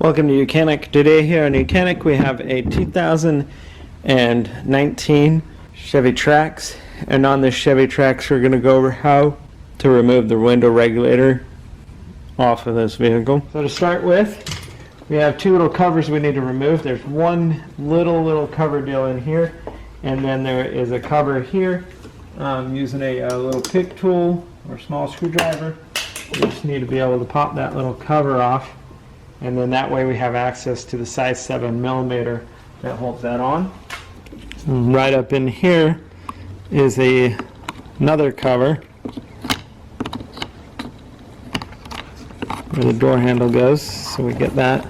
Welcome to YOUCANIC. Today here on YOUCANIC we have a 2019 Chevy Trax, and on this Chevy Trax we're going to go over how to remove the window regulator off of this vehicle. So to start with, we have two little covers we need to remove. There's one little cover deal in here, and then there is a cover here using a little pick tool or small screwdriver. You just need to be able to pop that little cover off, and then that way we have access to the size 7mm that holds that on. And right up in here is another cover where the door handle goes, so we get that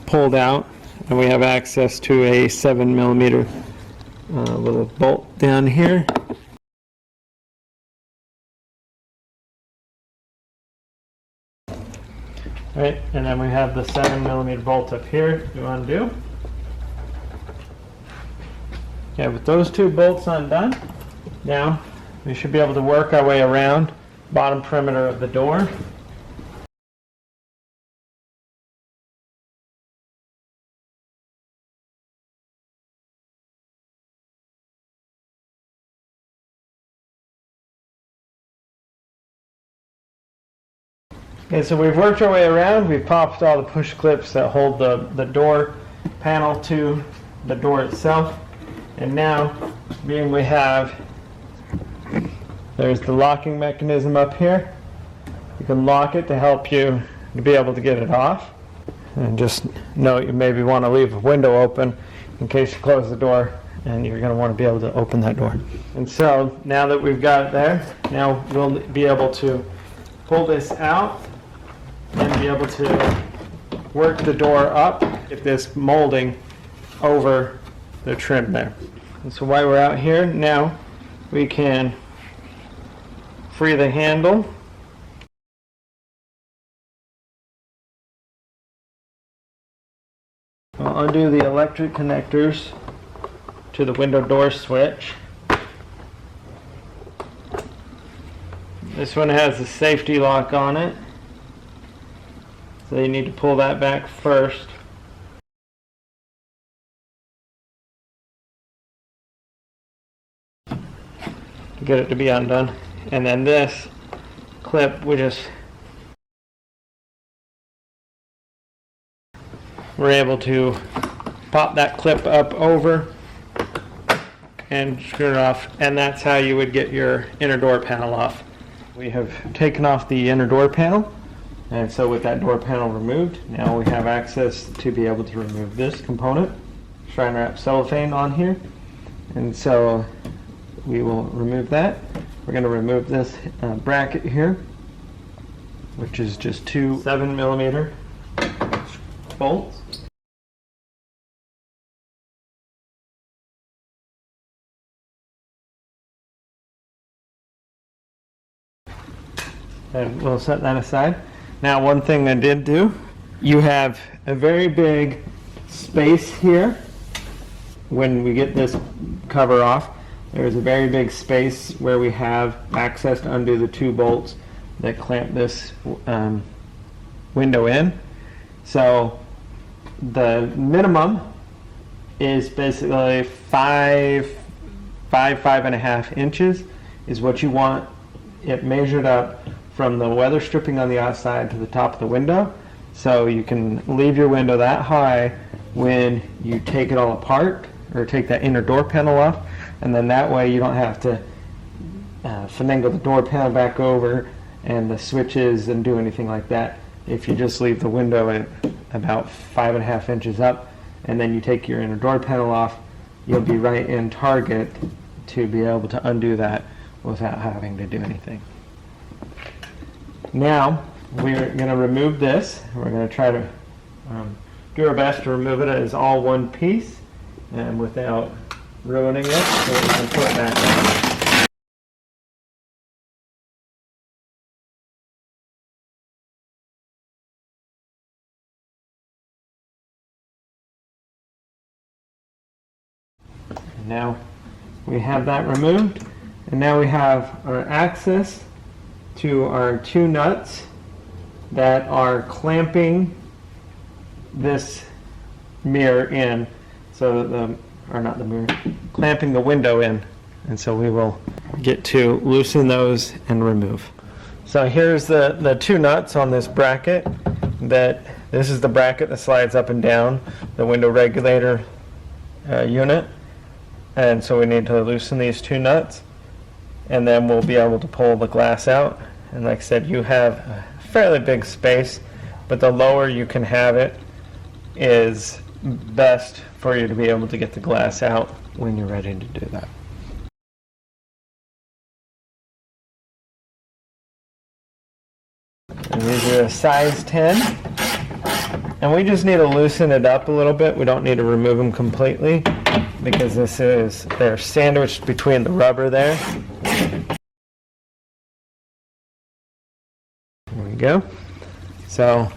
pulled out, and we have access to a 7mm little bolt down here. Right, and then we have the 7mm bolt up here to undo. Okay, with those two bolts undone, now we should be able to work our way around the bottom perimeter of the door. Okay, so we've worked our way around. We've popped all the push clips that hold the door panel to the door itself. And now, being there's the locking mechanism up here. You can lock it to help you to be able to get it off. And just note, you maybe want to leave a window open in case you close the door, and you're going to want to be able to open that door. And so, now that we've got it there, now we'll be able to pull this out and be able to work the door up, get this molding over the trim there. And so while we're out here, now we can free the handle. I'll undo the electric connectors to the window door switch. This one has a safety lock on it, so you need to pull that back first. To get it to be undone. And then this clip, we're able to pop that clip up over and screw it off, and that's how you would get your inner door panel off. We have taken off the inner door panel, and so with that door panel removed, now we have access to be able to remove this component. Shrine wrap cellophane on here, and so we will remove that. We're going to remove this bracket here, which is just two 7mm bolts. And we'll set that aside. Now, one thing I did do, you have a very big space here. When we get this cover off, there's a very big space where we have access to undo the two bolts that clamp this window in. So the minimum is basically 5.5 inches is what you want it measured up from the weather stripping on the outside to the top of the window. So you can leave your window that high when you take it all apart, or take that inner door panel off, and then that way you don't have to finagle the door panel back over and the switches and do anything like that. If you just leave the window at about 5.5 inches up, and then you take your inner door panel off, you'll be right in target to be able to undo that without having to do anything. Now we're going to remove this. We're going to try to do our best to remove it as all one piece and without ruining it, so we can put it back on. And now we have that removed, and now we have our access to our two nuts that are clamping this mirror in, so or not the mirror, clamping the window in. And so we will get to loosen those and remove. So here's the two nuts on this bracket. This is the bracket that slides up and down the window regulator unit. And so we need to loosen these two nuts, and then we'll be able to pull the glass out. And like I said, you have a fairly big space, but the lower you can have it is best for you to be able to get the glass out when you're ready to do that. And these are a size 10, and we just need to loosen it up a little bit. We don't need to remove them completely because they're sandwiched between the rubber there. There we go. So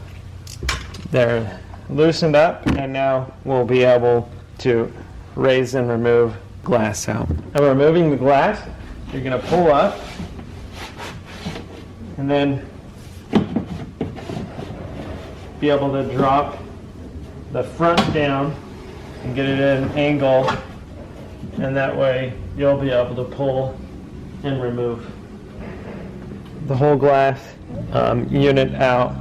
they're loosened up, and now we'll be able to raise and remove glass out. And removing the glass, you're going to pull up and then be able to drop the front down and get it at an angle, and that way you'll be able to pull and remove the whole glass unit out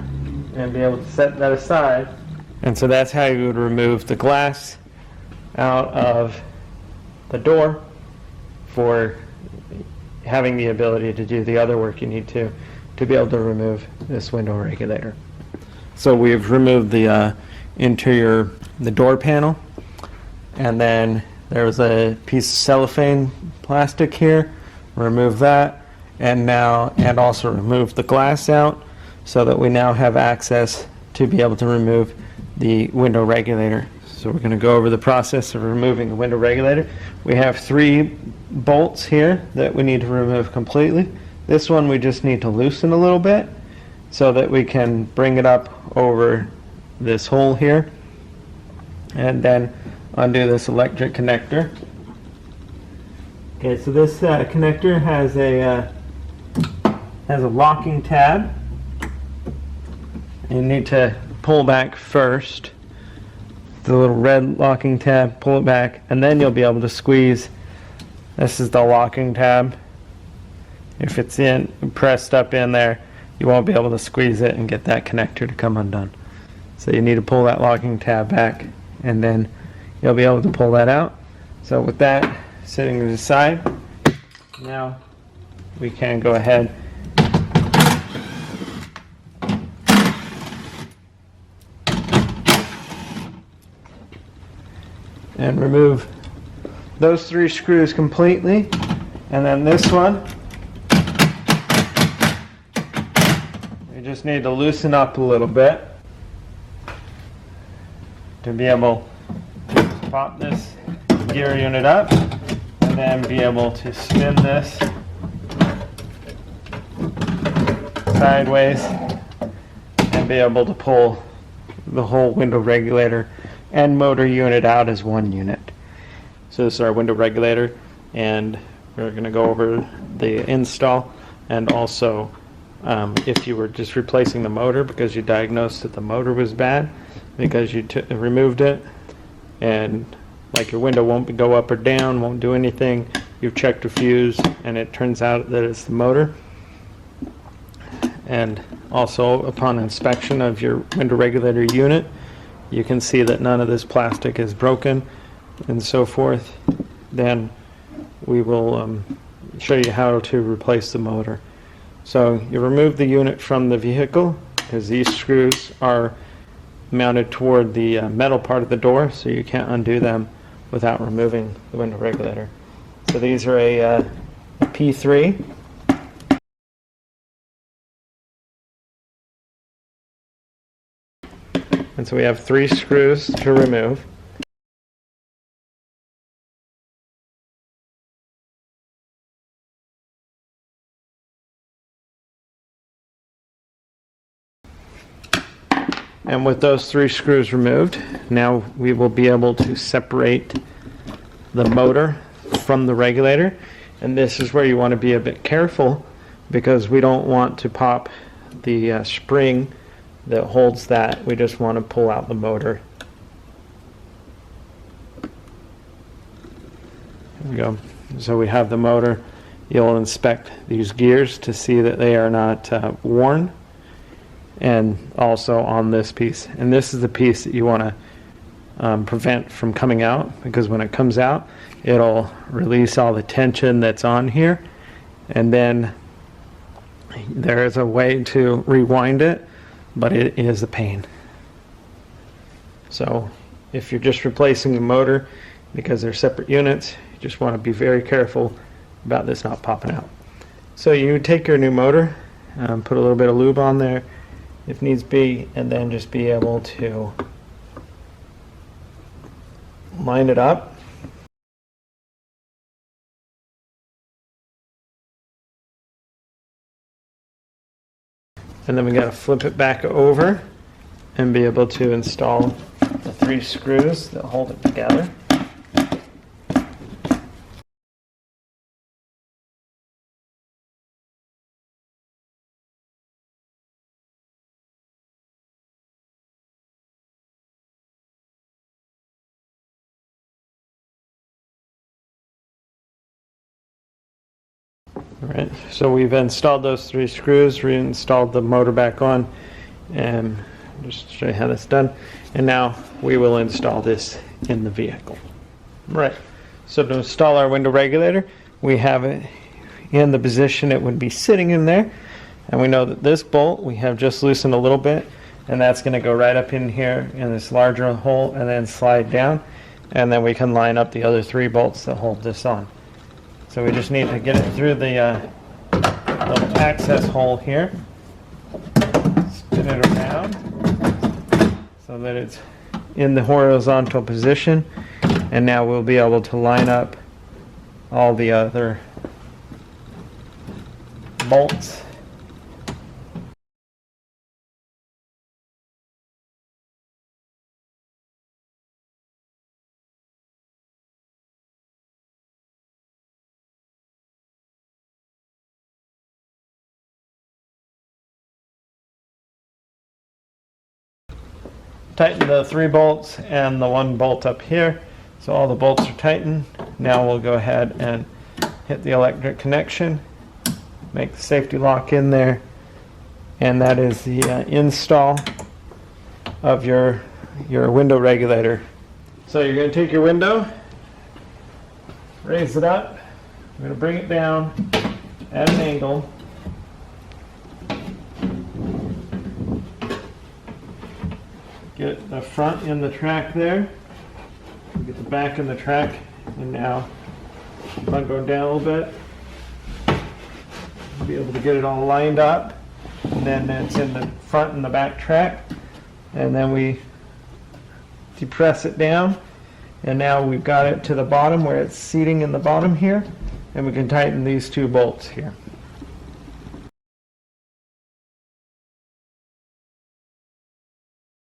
and be able to set that aside. And so that's how you would remove the glass out of the door for having the ability to do the other work you need to be able to remove this window regulator. So we've removed the interior, the door panel, and then there was a piece of cellophane plastic here. Remove that, and also remove the glass out, so that we now have access to be able to remove the window regulator. So we're going to go over the process of removing the window regulator. We have 3 bolts here that we need to remove completely. This one we just need to loosen a little bit so that we can bring it up over this hole here, and then undo this electric connector. Okay, so this connector has a locking tab. You need to pull back first, the little red locking tab, pull it back, and then you'll be able to squeeze. This is the locking tab. If it's pressed up in there, you won't be able to squeeze it and get that connector to come undone. So you need to pull that locking tab back, and then you'll be able to pull that out. So with that sitting to the side, now we can go ahead and remove those 3 screws completely. And then this one, we just need to loosen up a little bit to be able to pop this gear unit up, and then be able to spin this sideways and be able to pull the whole window regulator and motor unit out as one unit. So this is our window regulator, and we're going to go over the install, and also if you were just replacing the motor because you diagnosed that the motor was bad because you removed it, and like your window won't go up or down, won't do anything, you've checked a fuse and it turns out that it's the motor. And also upon inspection of your window regulator unit, you can see that none of this plastic is broken and so forth. Then we will show you how to replace the motor. So you remove the unit from the vehicle, because these screws are mounted toward the metal part of the door, so you can't undo them without removing the window regulator. So these are a P3. And so we have 3 screws to remove. And with those 3 screws removed, now we will be able to separate the motor from the regulator. And this is where you want to be a bit careful, because we don't want to pop the spring that holds that. We just want to pull out the motor. There we go. So we have the motor. You'll inspect these gears to see that they are not worn, and also on this piece. And this is the piece that you want to prevent from coming out, because when it comes out, it'll release all the tension that's on here, and then there is a way to rewind it, but it is a pain. So if you're just replacing the motor, because they're separate units, you just want to be very careful about this not popping out. So you take your new motor, put a little bit of lube on there if needs be, and then just be able to line it up. And then we got to flip it back over and be able to install the 3 screws that hold it together. Alright, so we've installed those 3 screws, reinstalled the motor back on, and just show you how that's done. And now we will install this in the vehicle. Right, so to install our window regulator, we have it in the position it would be sitting in there. And we know that this bolt we have just loosened a little bit, and that's going to go right up in here in this larger hole and then slide down. And then we can line up the other 3 bolts that hold this on. So we just need to get it through the little access hole here, spin it around so that it's in the horizontal position, and now we'll be able to line up all the other bolts. Tighten the 3 bolts and the 1 bolt up here. So all the bolts are tightened. Now we'll go ahead and hit the electric connection, make the safety lock in there, and that is the install of your window regulator. So you're going to take your window, raise it up, we're going to bring it down at an angle. Get the front in the track there, get the back in the track, and now front going down a little bit, be able to get it all lined up, and then it's in the front and the back track, and then we depress it down, and now we've got it to the bottom where it's seating in the bottom here, and we can tighten these 2 bolts here.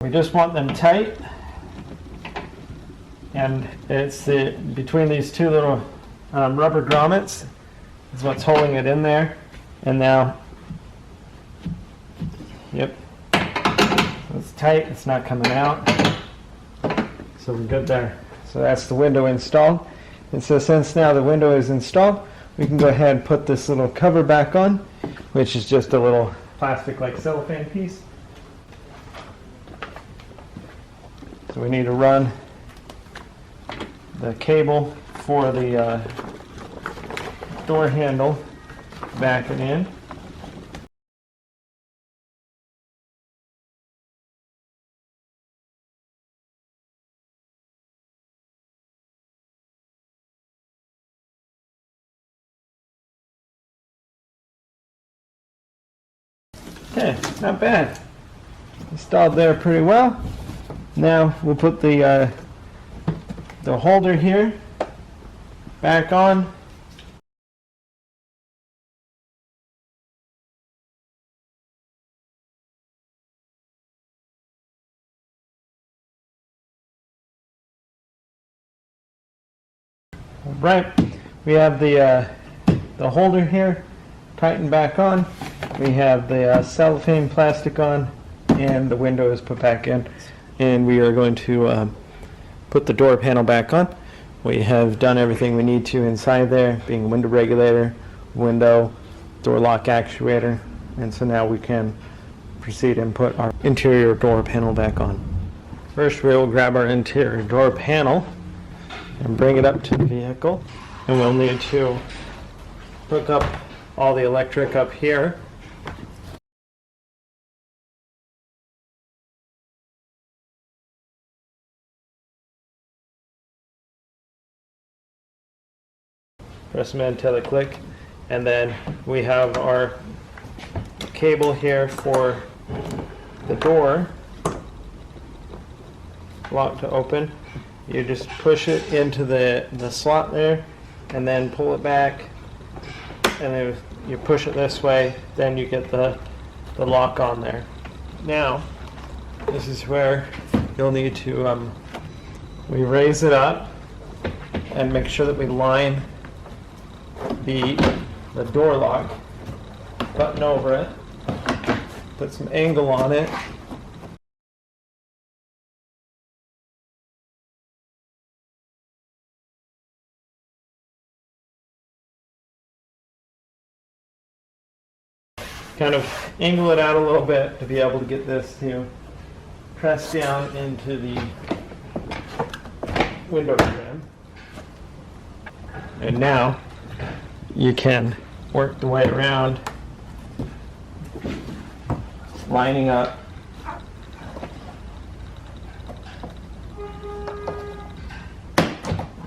We just want them tight, and it's between these 2 little rubber grommets is what's holding it in there. And now, yep, it's tight, it's not coming out, so we're good there. So that's the window installed. And so since now the window is installed, we can go ahead and put this little cover back on, which is just a little plastic like cellophane piece. So we need to run the cable for the door handle back and in. Okay, not bad. Installed there pretty well. Now we'll put the holder here back on. All right, we have the holder here tightened back on. We have the cellophane plastic on and the window is put back in, and we are going to put the door panel back on. We have done everything we need to inside there, being window regulator, window, door lock actuator, and so now we can proceed and put our interior door panel back on. First we will grab our interior door panel and bring it up to the vehicle, and we'll need to hook up all the electric up here. Press them in until they click, and then we have our cable here for the door lock to open. You just push it into the slot there and then pull it back, and if you push it this way, then you get the lock on there. Now this is where you'll need to we raise it up and make sure that we line the door lock button over it, put some angle on it, kind of angle it out a little bit to be able to get this to press down into the window trim. And now you can work the way around, lining up.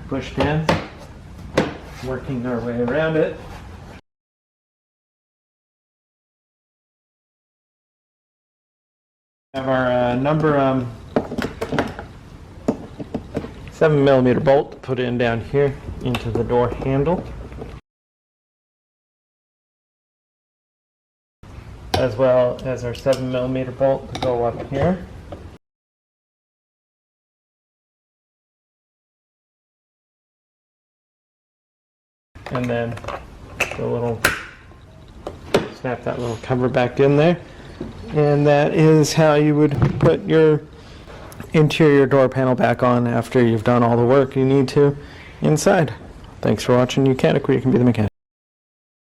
Pushed in, working our way around it. Have our number 7mm bolt to put in down here into the door handle, as well as our 7mm bolt to go up here. And then the little, snap that little cover back in there. And that is how you would put your interior door panel back on after you've done all the work you need to inside. Thanks for watching YOUCANIC, where you can be the mechanic.